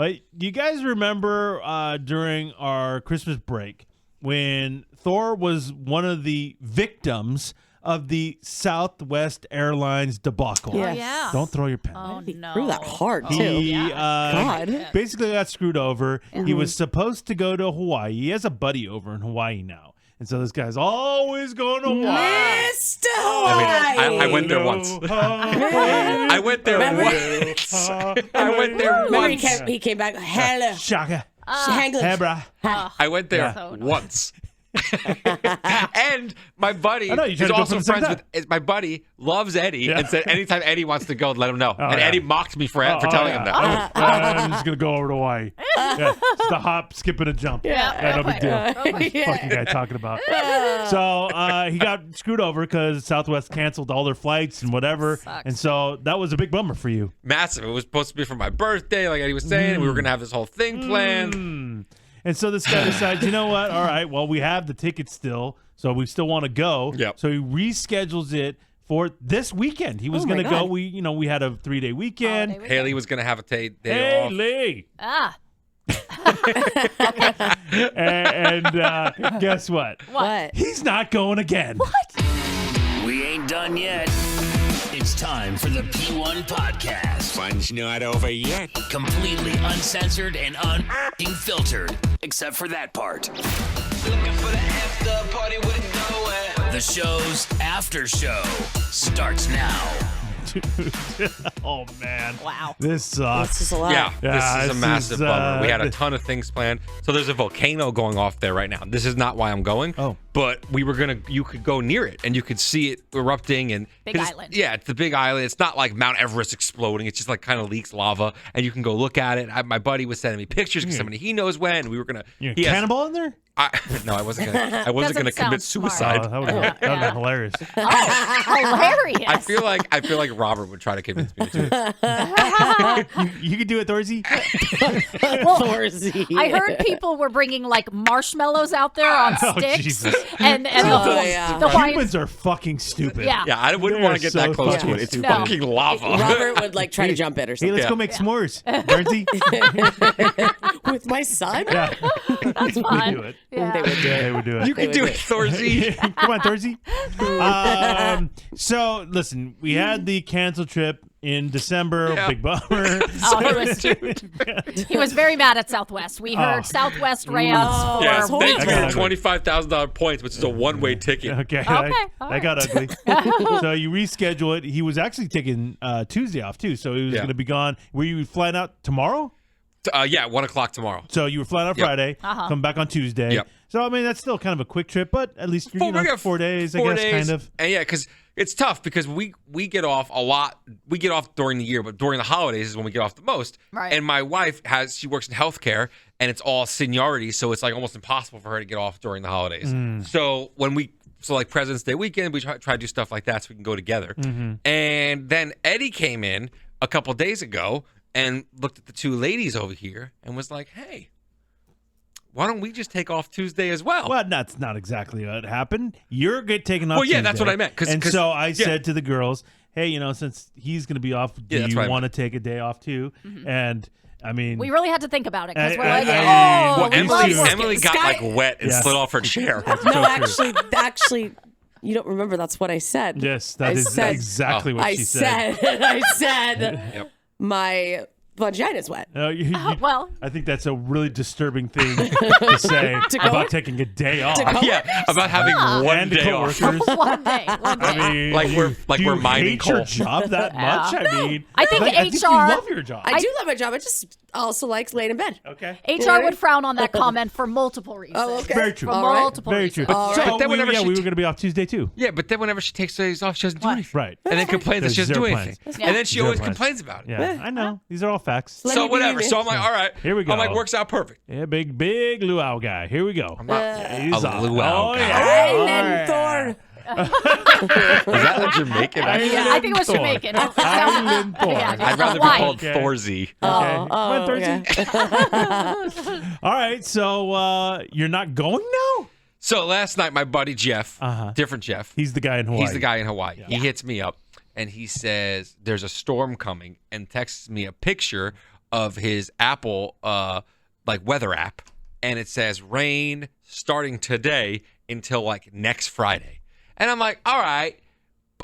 Do you guys remember during our Christmas break when Thor was one of the victims of the Southwest Airlines debacle? Yes. Oh, yeah. Don't throw your pen. Oh, He no. threw that hard, too. He God. basically got screwed over. He was supposed to go to Hawaii. He has a buddy over in Hawaii now. And so this guy's always going to Hawaii. Mr. Hawaii. I went there once. I went there once. I went there Remember once. he came back. Hello. Shaka. English. Hey, brah. I went there So annoying. once. And my buddy I know, you tried is to go also for the same friends with my buddy loves Eddie and said anytime Eddie wants to go, let him know. And yeah. Eddie mocked me for telling him that. I'm just going to go over to Hawaii. Yeah, just a hop, skip, and a jump. Yeah, no big deal. Fucking guy talking about. So he got screwed over because Southwest canceled all their flights and whatever. Sucks. And so that was a big bummer for you. Massive. It was supposed to be for my birthday, like Eddie was saying. And we were going to have this whole thing planned. And so this guy decides, you know what? All right, well, we have the tickets still, so we still want to go. Yep. So he reschedules it for this weekend. He was going to go. God. We had a 3-day weekend. Holiday Haley was going to have a day off. Haley. Ah. And guess what? What? He's not going again. We ain't done yet. It's time for the P1 Podcast. Fun's not over yet. Completely uncensored and unfiltered, except for that part. Looking for the after party with it going. The show's after show starts now. Oh, man. Wow. This sucks. This is a lot. Yeah, this is a massive bummer. We had a this- ton of things planned. So there's a volcano going off there right now. This is not why I'm going. Oh. But you could go near it and you could see it erupting. And Big 'cause island. Yeah, it's the big island. It's not like Mount Everest exploding. It's just like kind of leaks lava. And you can go look at it. My buddy was sending me pictures because somebody he knows when. We were going You to. cannonball in there? No, I wasn't going to. I wasn't going to Doesn't commit sound smart. suicide. That would have been hilarious. Hilarious. I feel like Robert would try to convince me to do it. You could do it, Thorzy. Thorzy. I heard people were bringing like marshmallows out there on sticks, Jesus. and yeah. the Hawaiian. Humans are fucking stupid. Yeah. Yeah, I wouldn't They're want to get that so close to fucking it. It's stupid. fucking lava. Robert would like try to jump it or Hey, something. let's go Yeah. make s'mores. Thorzy. With my son? Yeah. That's We fun. do it. Yeah. They would do it. They would do it. You can do it, Thorzy. Come on, Thorzy. So, listen, we had the cancel trip in December. Yeah. Big bummer. Oh, he was very mad at Southwest. We heard Southwest rants Yes, for they weeks. drew ugly. $25,000 points, which is a one-way ticket. Okay. all That got ugly. So you reschedule it. He was actually taking Tuesday off, too. So he was Yeah. going to be gone. Were you flying out tomorrow? Yeah, 1 o'clock tomorrow. So you were flying out Yep. Friday, come back on Tuesday. Yep. So, I mean, that's still kind of a quick trip, but at least you're, 4 days, I guess, kind of. And yeah, because it's tough because we get off a lot. We get off during the year, but during the holidays is when we get off the most. Right. And my wife she works in healthcare, and it's all seniority, so it's like almost impossible for her to get off during the holidays. So like President's Day weekend, we try to do stuff like that so we can go together. And then Eddie came in a couple days ago and looked at the two ladies over here and was like, "Hey, why don't we just take off Tuesday as well?" Well, that's not exactly what happened. You're taking off Well, yeah, Tuesday. that's what I meant, 'cause- And so I yeah. said to the girls, hey, since he's going to be off, do that's you what I want to take a day off too? And, I mean... We really had to think about it because we're I- like, I- oh, well, we Emily, love Emily got Sky- like wet and Yes. slid off her chair. No, actually, you don't remember. That's what I said. Yes, that is exactly what I she said. I said Yep. my vagina's wet. well. I think that's a really disturbing thing to say go- about taking a day off. Yeah, about having one And day off. coworkers. One day. I mean, Like we're- like do we're you mining hate your coal. job that much? I mean, I think I think you HR love your job. I do love my job. I just also like laying in bed. Okay. HR would frown on that comment for multiple reasons. Oh, okay. Very true. For All right. multiple Very reasons. true. All So right. But then whenever we she were going to be off Tuesday too. Yeah, but then whenever she takes days off, she doesn't do What? anything. Right. And then complains that There's she doesn't do zero anything. plans. And then she Zero always plans. complains about it. Yeah, I know. These are all facts. Let So me be whatever. you. So I'm like, all right. Here we go. I'm like, works out perfect. Yeah, big luau guy. Here we go. He's a off. luau Oh, guy. yeah. Island Thor. Is that a Jamaican accent? Yeah, I think it was Thor. Jamaican. Island Thor. Yeah, I'd rather be Hawaii. called Okay. Thorzy. Okay. Come on, okay. Thursday. All right, so you're not going now? So last night, my buddy Jeff, Uh-huh. different Jeff, He's the guy in Hawaii. he's the guy in Hawaii. He hits me up and he says there's a storm coming and texts me a picture of his Apple like weather app, and it says rain starting today until like next Friday. And I'm like, all right.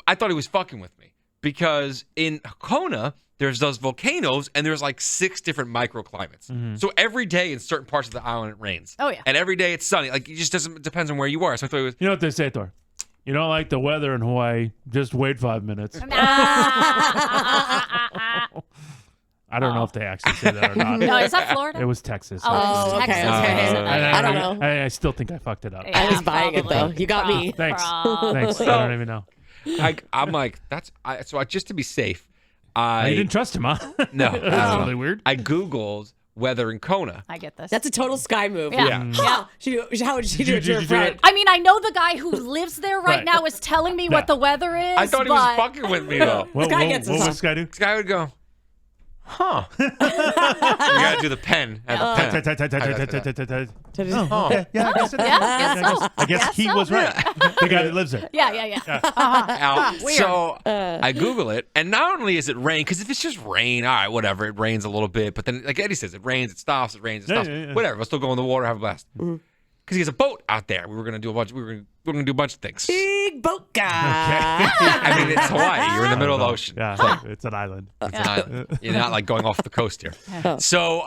I thought he was fucking with me because in Kona, there's those volcanoes and there's like 6 different microclimates. So every day in certain parts of the island, it rains. Oh, yeah. And every day it's sunny. Like, it just doesn't, depends on where you are. So I thought it was. You know what they say, Thor? You don't like the weather in Hawaii, just wait 5 minutes. I don't know if they actually say that or not. No, is that Florida? It was Texas. Oh, okay, Texas. okay. I don't know. I still think I fucked it up. Yeah, I was buying it, though. You got me. Thanks. Probably. Thanks. I don't even know. I'm like, just to be safe, You didn't trust him, huh? no. That's really weird. I Googled weather in Kona. I get this. That's a total Sky move. Yeah. Huh. How would she do it to her friend? I mean, I know the guy who lives there right now is telling me what the weather is. I thought he was fucking with me, though. What Sky would gets us this guy do? This guy would go, huh. You got to do the pen. At the pen. Oh, yeah, I guess it is. I guess he was right. The guy that lives there. Yeah. So I Google it, and not only is it rain, because if it's just rain, all right, whatever, it rains a little bit, but then, like Eddie says, it rains, it stops, it rains, it stops, whatever. We'll still go in the water, have a blast. Because he has a boat out there. We were gonna do a bunch of things. Big boat guy. I mean, it's Hawaii. You're in the middle of the ocean. Yeah, it's an island. It's not, you're not like going off the coast here. So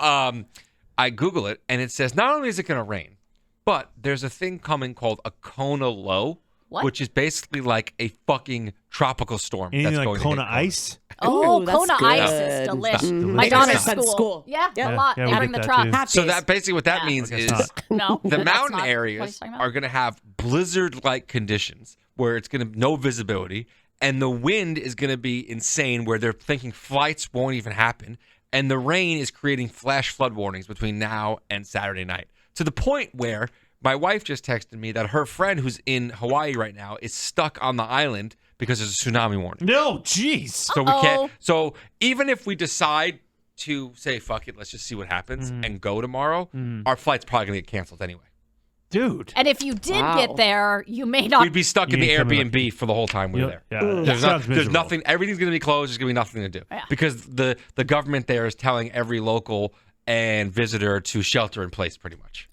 I Google it, and it says not only is it going to rain, but there's a thing coming called a Kona low, which is basically like a fucking tropical storm. Anything that's like going to Kona hit Kona. ice? Oh, Ooh, that's Kona good. ice is delicious. My Makes daughter's sense. school. Yeah, Yeah. a lot. Yeah, They we bring get the that, truck. too. So that basically what that means is No. the that's mountain not what areas he's talking about. are going to have blizzard-like conditions where it's going to no visibility, and the wind is going to be insane where they're thinking flights won't even happen, and the rain is creating flash flood warnings between now and Saturday night, to the point where my wife just texted me that her friend who's in Hawaii right now is stuck on the island because there's a tsunami warning. No, jeez. So we can't. So even if we decide to say fuck it, let's just see what happens and go tomorrow, our flight's probably gonna get canceled anyway. Dude. And if you did get there, you may not. We'd be stuck in the You ain't coming Airbnb for the whole time we were there. Yeah, There's nothing. Everything's gonna be closed. There's gonna be nothing to do because the government there is telling every local and visitor to shelter in place, pretty much.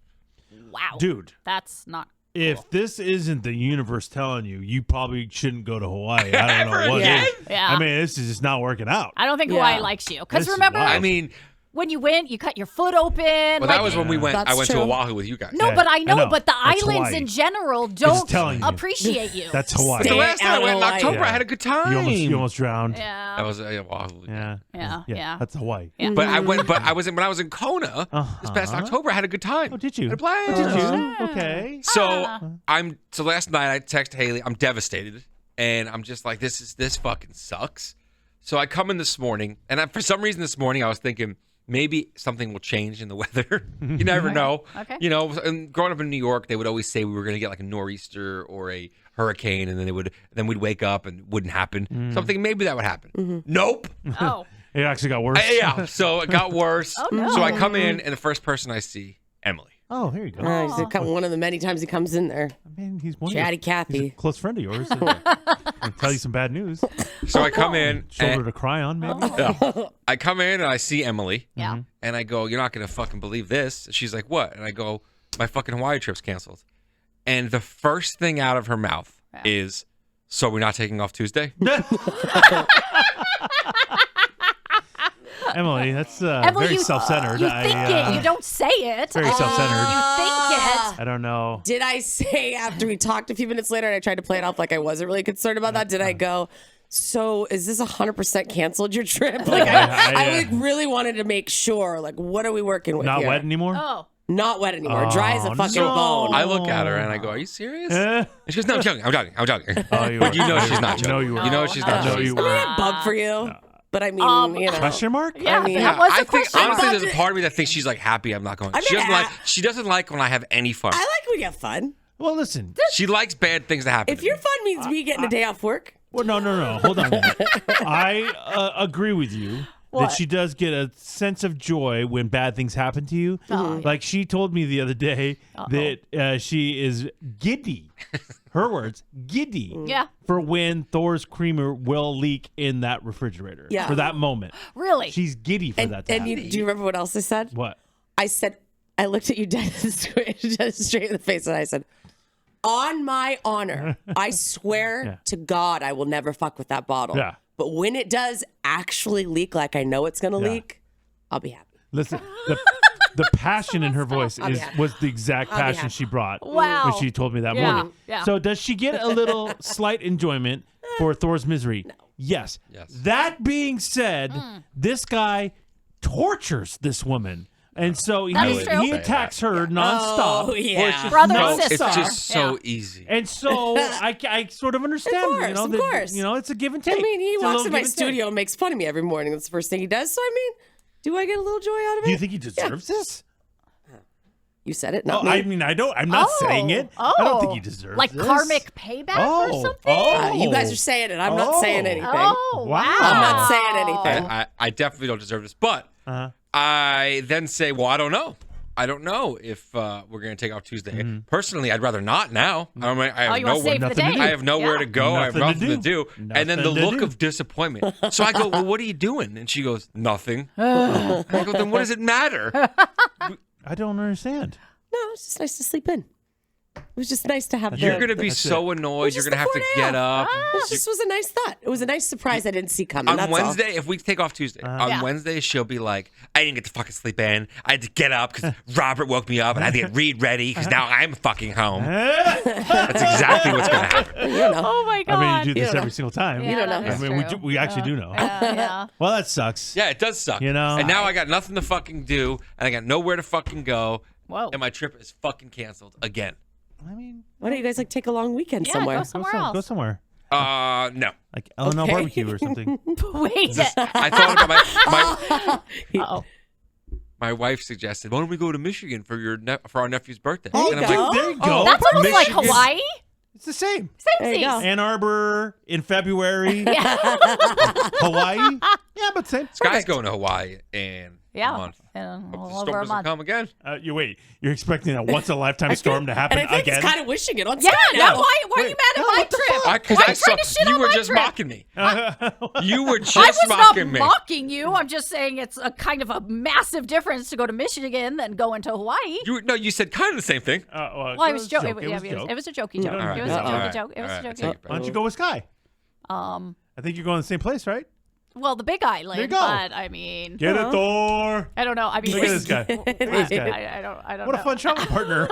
Wow. Dude. That's not. If this isn't the universe telling you, you probably shouldn't go to Hawaii. I don't know what again? is. Yeah. I mean, this is just not working out. I don't think Yeah. Hawaii likes you. Because This is remember, wild. I mean, when you went, you cut your foot open. well, that was when we went. That's I went to true. Oahu with you guys. No, Yeah, but I I know, know. but the That's islands Hawaii. in general just don't telling you. appreciate you. That's Hawaii. The last time I out went in of October, Hawaii. I had a good time. You almost drowned. Yeah. That was Oahu. Yeah. That's Hawaii. Yeah. But I went. But I was when I was in Kona this past October. I had a good time. Oh, did you? I had a blast. Did you? Okay. So last night I text Haley. I'm devastated, and I'm just like, this fucking sucks. So I come in this morning, and for some reason this morning I was thinking maybe something will change in the weather. You never know. Okay. You know, and growing up in New York, they would always say we were going to get like a nor'easter or a hurricane, and then we'd wake up and it wouldn't happen. So I'm thinking maybe that would happen. Nope. Oh. It actually got worse. Yeah. So it got worse. no. So I come in, and the first person I see, Emily. Oh, here you go. He's one of the many times he comes in there. I mean, he's one Chatty of Cathy. he's a close friend of yours. I'll tell you some bad news. So I come in. Shoulder to cry on, maybe. I come in and I see Emily. Yeah. And I go, you're not going to fucking believe this. She's like, what? And I go, my fucking Hawaii trip's canceled. And the first thing out of her mouth is, so we're not taking off Tuesday? Emily, that's Emily, very you- self-centered. You think it. You don't say it. Very self-centered. You think it. I don't know. Did I say after we talked a few minutes later and I tried to play it off like I wasn't really concerned about that? Did I go, so is this 100% canceled your trip? Like I like really wanted to make sure. Like, what are we working with Not here? wet anymore? Oh. Not wet anymore. Dry as a fucking no. bone. I look at her and I go, are you serious? Eh? And she goes, no, I'm joking. I'm joking. Oh, you But were. you know she's not You know joking. you were. You know she's not I know joking. you I mean, were. I bug for you, but I mean, you know. Question mark? Yeah, mean, that was I a think question. honestly, mark. there's a part of me that thinks she's like happy I'm not going. I mean, She doesn't like when I have any fun. I like when you have fun. Well, listen. She likes bad things to happen. If to your me. fun means me getting a day off work, Well, no. Hold on. I agree with you. that she does get a sense of joy when bad things happen to you. Like she told me the other day that she is giddy. Her words, giddy. Yeah. For when Thor's creamer will leak in that refrigerator. Yeah. For that moment. Really? She's giddy for that to And happen. do you remember what else I said? What? I said, I looked at you dead straight in the face and I said, on my honor, I swear to God, I will never fuck with that bottle. Yeah. But when it does actually leak like I know it's going to leak, I'll be happy. Listen, the passion in her voice was the exact passion she brought Wow. when she told me that Yeah, morning. yeah. So does she get a little slight enjoyment for Thor's misery? No. Yes. That being said, this guy tortures this woman. And so he attacks her nonstop. Oh, yeah. Brother no, and sister. It's just so easy. And so I sort of understand, Of course. it's a give and take. I mean, he It's a walks little in my give and take. studio and makes fun of me every morning. That's the first thing he does. So, I mean, do I get a little joy out of it? Do you think he deserves this? You said it, not Oh, me. I mean, I'm not saying it. I don't think he deserves like this. karmic payback or something? You guys are saying it. I'm not saying anything. Oh, Wow. I'm not saying anything. I definitely don't deserve this. But I then say, well, I don't know. I don't know if we're going to take off Tuesday. Personally, I'd rather not now. I have you want to save the day? I have nowhere to go. I have Nothing to nothing to do. And then the Nothing to look do. of disappointment. So I go, well, what are you doing? And she goes, nothing. I go, then what does it matter? I don't understand. No, it's just nice to sleep in. It was just nice to have. You're going to be so annoyed. You're going to have to get up. It just was a nice thought. It was a nice surprise I didn't see coming. On that's Wednesday, if we take off Tuesday, on Wednesday, she'll be like, I didn't get to fucking sleep in. I had to get up because Robert woke me up and I had to get Reed ready because now I'm fucking home. That's exactly what's going to happen. all. You know. Oh, my God. I mean, you do this don't every single time. Yeah, don't know. that's I mean, true. we actually do know. Yeah. Well, that sucks. Yeah, it does suck. You know? And now I got nothing to fucking do and I got nowhere to fucking go. Whoa. And my trip is fucking canceled again. I mean, Why don't you guys like take a long weekend Yeah, somewhere? go somewhere else. Go somewhere. No. Like L&L Okay. barbecue or something. Wait. I thought about Uh-oh. my wife suggested, why don't we go to Michigan for our nephew's birthday? There you and I'm go. like, There you go. That's almost like Michigan. Hawaii. It's the same. There you go. Ann Arbor in February. Hawaii. Yeah, but same. Sky's going to Hawaii in Yeah. a month. In Hope a the little storm over a doesn't month. come again. You're expecting a once in a lifetime storm to happen And I think again? he's kind of wishing it on Yeah, Sky no, now. why are you mad at my trip? Why are you trying to shit you on were my just trip? mocking me. You were just I was not mocking me. mocking you. I'm just saying it's a kind of a massive difference to go to Michigan than going to Hawaii. You said kind of the same thing. Well, I was joking. It was a joke. It was a jokey joke. All right. It was a All jokey right. joke. It was a All right, I jokey take joke. it back. Why don't you go with Sky? I think you're going to the same place, right? Well, the Big Island. There you go. But I mean, Get it, Thor. I don't know. I mean, Look at this guy. Look at this guy. I don't What know. a fun travel partner.